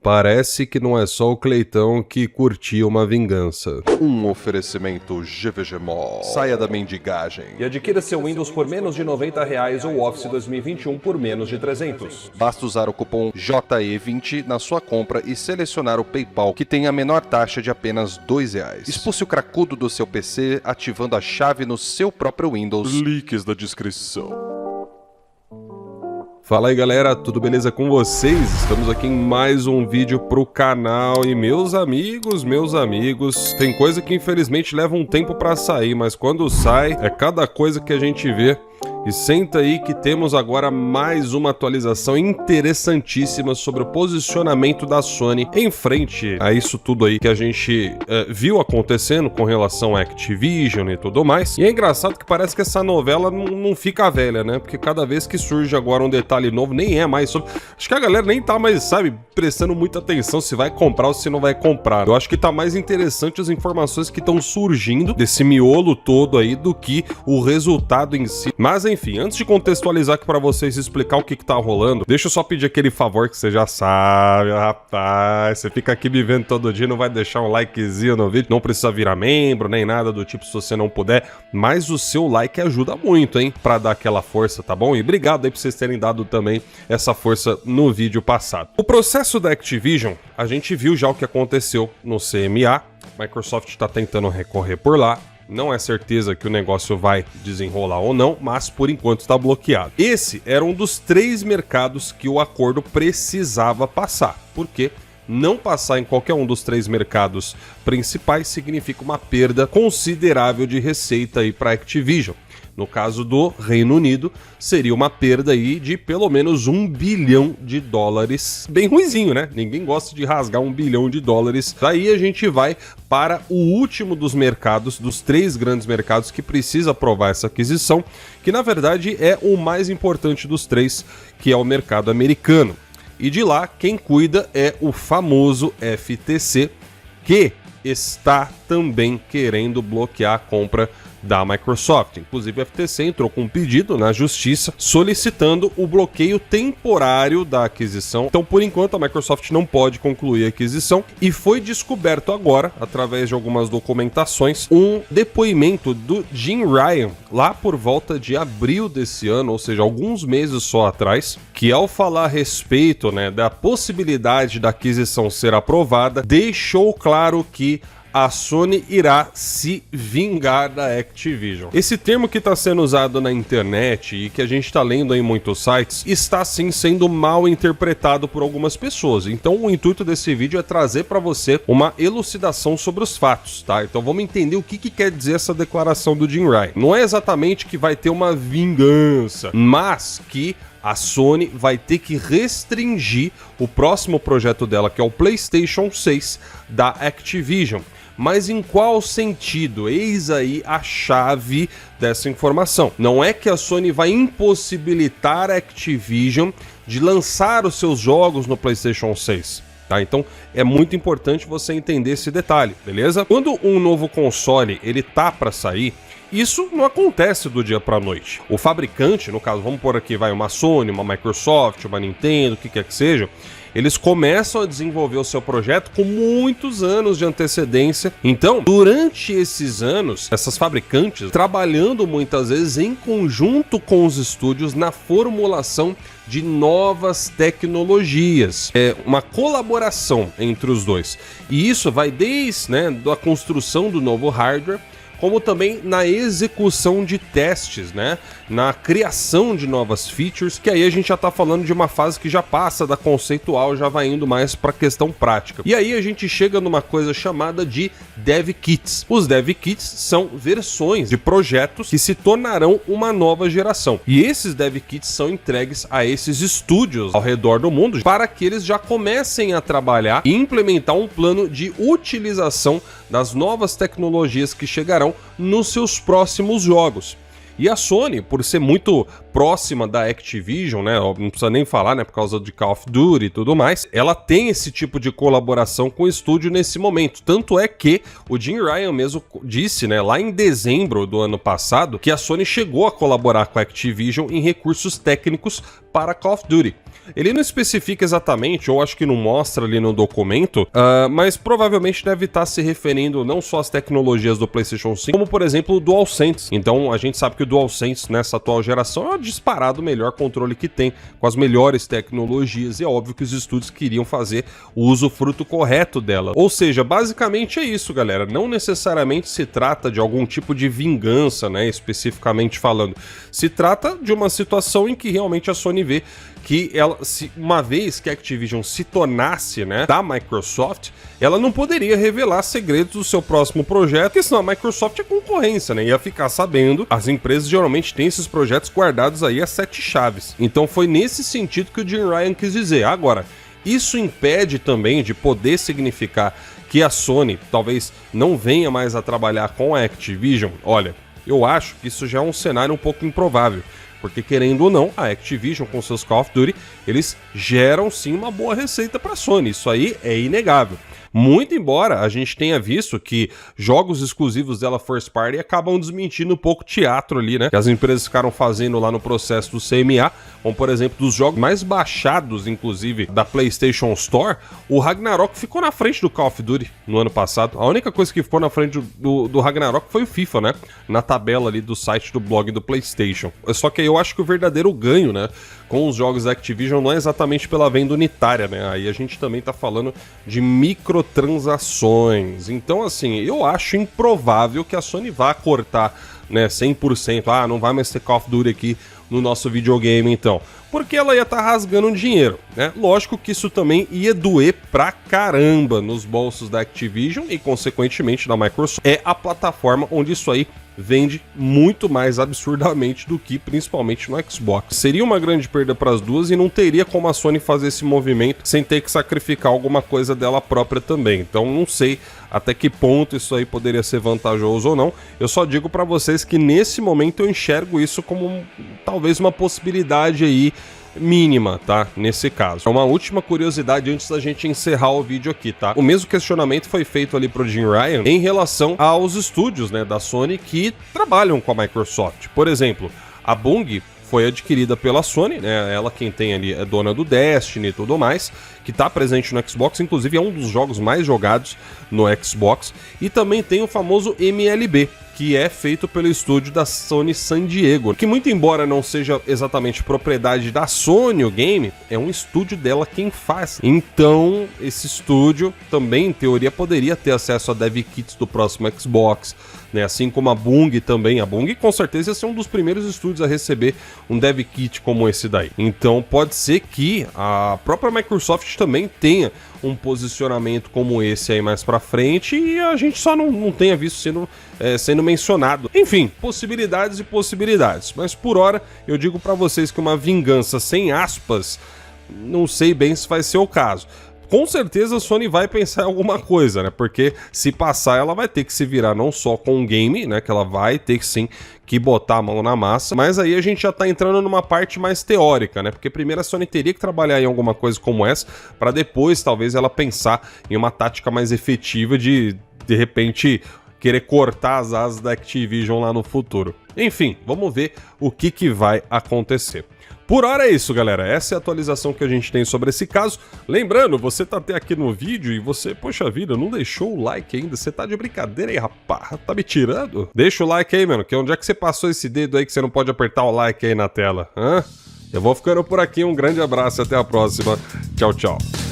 Parece que não é só o Cleitão que curtia uma vingança. Um oferecimento GVG Mall. Saia da mendigagem. E adquira seu Windows por menos de R$90 ou Office 2021 por menos de 300. Basta usar o cupom JE20 na sua compra e selecionar o PayPal, que tem a menor taxa de apenas R$2. Expulse o cracudo do seu PC ativando a chave no seu próprio Windows. Links da descrição. Fala aí galera, tudo beleza com vocês? Estamos aqui em mais um vídeo pro canal e meus amigos, tem coisa que infelizmente leva um tempo pra sair, mas quando sai é cada coisa que a gente vê. E senta aí que temos agora mais uma atualização interessantíssima sobre o posicionamento da Sony em frente a isso tudo aí que a gente viu acontecendo com relação a Activision e tudo mais. E é engraçado que parece que essa novela não fica velha, né? Porque cada vez que surge agora um detalhe novo, nem é mais sobre... Acho que a galera nem tá mais, sabe, prestando muita atenção se vai comprar ou se não vai comprar. Eu acho que tá mais interessante as informações que estão surgindo desse miolo todo aí do que o resultado em si. Mas enfim, antes de contextualizar aqui pra vocês e explicar o que tá rolando, deixa eu só pedir aquele favor que você já sabe, rapaz. Você fica aqui me vendo todo dia, não vai deixar um likezinho no vídeo, não precisa virar membro, nem nada do tipo se você não puder, mas o seu like ajuda muito, hein, pra dar aquela força, tá bom? E obrigado aí por vocês terem dado também essa força no vídeo passado. O processo da Activision, a gente viu já o que aconteceu no CMA, Microsoft tá tentando recorrer por lá. Não é certeza que o negócio vai desenrolar ou não, mas por enquanto está bloqueado. Esse era um dos 3 mercados que o acordo precisava passar, porque não passar em qualquer um dos 3 mercados principais significa uma perda considerável de receita aí para a Activision. No caso do Reino Unido, seria uma perda aí de pelo menos $1 bilhão. Bem ruizinho, né? Ninguém gosta de rasgar $1 bilhão. Daí a gente vai para o último dos mercados, dos 3 grandes mercados que precisa aprovar essa aquisição, que na verdade é o mais importante dos 3, que é o mercado americano. E de lá, quem cuida é o famoso FTC, que está também querendo bloquear a compra da Microsoft. Inclusive a FTC entrou com um pedido na justiça solicitando o bloqueio temporário da aquisição. Então, por enquanto, a Microsoft não pode concluir a aquisição e foi descoberto agora, através de algumas documentações, um depoimento do Jim Ryan, lá por volta de abril desse ano, ou seja, alguns meses só atrás, que ao falar a respeito, né, da possibilidade da aquisição ser aprovada, deixou claro que a Sony irá se vingar da Activision. Esse termo que está sendo usado na internet e que a gente está lendo em muitos sites está sim sendo mal interpretado por algumas pessoas. Então o intuito desse vídeo é trazer para você uma elucidação sobre os fatos, tá? Então vamos entender o que quer dizer essa declaração do Jim Ryan. Não é exatamente que vai ter uma vingança, mas que a Sony vai ter que restringir o próximo projeto dela, que é o PlayStation 6 da Activision. Mas em qual sentido? Eis aí a chave dessa informação. Não é que a Sony vai impossibilitar a Activision de lançar os seus jogos no PlayStation 6. Tá? Então é muito importante você entender esse detalhe, beleza? Quando um novo console ele tá para sair, isso não acontece do dia para a noite. O fabricante, no caso, vamos pôr aqui, vai uma Sony, uma Microsoft, uma Nintendo, o que quer que seja, eles começam a desenvolver o seu projeto com muitos anos de antecedência. Então, durante esses anos, essas fabricantes trabalhando muitas vezes em conjunto com os estúdios na formulação de novas tecnologias. É uma colaboração entre os dois. E isso vai desde, né, da construção do novo hardware, como também na execução de testes, né? Na criação de novas features, que aí a gente já tá falando de uma fase que já passa da conceitual, já vai indo mais para questão prática. E aí a gente chega numa coisa chamada de Dev Kits. Os Dev Kits são versões de projetos que se tornarão uma nova geração. E esses Dev Kits são entregues a esses estúdios ao redor do mundo para que eles já comecem a trabalhar e implementar um plano de utilização das novas tecnologias que chegarão nos seus próximos jogos. E a Sony, por ser muito próxima da Activision, né? Não precisa nem falar, né? Por causa de Call of Duty e tudo mais. Ela tem esse tipo de colaboração com o estúdio nesse momento. Tanto é que o Jim Ryan mesmo disse, né? Lá em dezembro do ano passado, que a Sony chegou a colaborar com a Activision em recursos técnicos para Call of Duty. Ele não especifica exatamente, ou acho que não mostra ali no documento, mas provavelmente deve estar se referindo não só às tecnologias do PlayStation 5, como por exemplo o DualSense. Então a gente sabe que o DualSense nessa atual geração é o disparado melhor controle que tem, com as melhores tecnologias, e é óbvio que os estúdios queriam fazer o usufruto correto dela. Ou seja, basicamente é isso, galera. Não necessariamente se trata de algum tipo de vingança, né, especificamente falando. Se trata de uma situação em que realmente a Sony vê que ela, uma vez que a Activision se tornasse, né, da Microsoft, ela não poderia revelar segredos do seu próximo projeto, porque senão a Microsoft é concorrência, né, ia ficar sabendo. As empresas geralmente têm esses projetos guardados aí a 7 chaves. Então foi nesse sentido que o Jim Ryan quis dizer. Agora, isso impede também de poder significar que a Sony talvez não venha mais a trabalhar com a Activision. Olha, eu acho que isso já é um cenário um pouco improvável. Porque, querendo ou não, a Activision com seus Call of Duty, eles geram sim uma boa receita para a Sony. Isso aí é inegável. Muito embora a gente tenha visto que jogos exclusivos dela First Party acabam desmentindo um pouco o teatro ali, né? Que as empresas ficaram fazendo lá no processo do CMA, como por exemplo dos jogos mais baixados, inclusive, da PlayStation Store, o Ragnarok ficou na frente do Call of Duty no ano passado. A única coisa que ficou na frente do Ragnarok foi o FIFA, né? Na tabela ali do site do blog do PlayStation. Só que eu acho que o verdadeiro ganho, né, com os jogos da Activision não é exatamente pela venda unitária, né? Aí a gente também tá falando de microtransações. Então, assim, eu acho improvável que a Sony vá cortar, né, 100%. Ah, não vai mais ter Call of Duty aqui no nosso videogame, então. Porque ela ia estar rasgando dinheiro, né? Lógico que isso também ia doer pra caramba nos bolsos da Activision e, consequentemente, da Microsoft. É a plataforma onde isso aí vende muito mais absurdamente do que principalmente no Xbox. Seria uma grande perda para as duas e não teria como a Sony fazer esse movimento sem ter que sacrificar alguma coisa dela própria também. Então não sei até que ponto isso aí poderia ser vantajoso ou não. Eu só digo para vocês que nesse momento eu enxergo isso como talvez uma possibilidade aí mínima, tá? Nesse caso. Uma última curiosidade antes da gente encerrar o vídeo aqui, tá? O mesmo questionamento foi feito ali pro Jim Ryan em relação aos estúdios, né, da Sony que trabalham com a Microsoft. Por exemplo, a Bungie foi adquirida pela Sony, né? Ela quem tem ali é dona do Destiny e tudo mais, que tá presente no Xbox, inclusive é um dos jogos mais jogados no Xbox, e também tem o famoso MLB, que é feito pelo estúdio da Sony San Diego, que muito embora não seja exatamente propriedade da Sony o game, é um estúdio dela quem faz. Então, esse estúdio também, em teoria, poderia ter acesso a dev kits do próximo Xbox, né? Assim como a Bungie também. A Bungie com certeza ia ser um dos primeiros estúdios a receber um dev kit como esse daí. Então, pode ser que a própria Microsoft também tenha um posicionamento como esse aí mais pra frente e a gente só não tenha visto sendo mencionado. Enfim, possibilidades e possibilidades. Mas por hora, eu digo pra vocês que uma vingança sem aspas, não sei bem se vai ser o caso. Com certeza a Sony vai pensar em alguma coisa, né? Porque se passar, ela vai ter que se virar não só com o game, né? Que ela vai ter que sim que botar a mão na massa. Mas aí a gente já tá entrando numa parte mais teórica, né? Porque primeiro a Sony teria que trabalhar em alguma coisa como essa, para depois talvez ela pensar em uma tática mais efetiva de repente querer cortar as asas da Activision lá no futuro. Enfim, vamos ver o que vai acontecer. Por hora é isso, galera. Essa é a atualização que a gente tem sobre esse caso. Lembrando, você tá até aqui no vídeo e você, poxa vida, não deixou o like ainda. Você tá de brincadeira aí, rapaz? Tá me tirando? Deixa o like aí, mano, que onde é que você passou esse dedo aí que você não pode apertar o like aí na tela? Hã? Eu vou ficando por aqui. Um grande abraço e até a próxima. Tchau, tchau.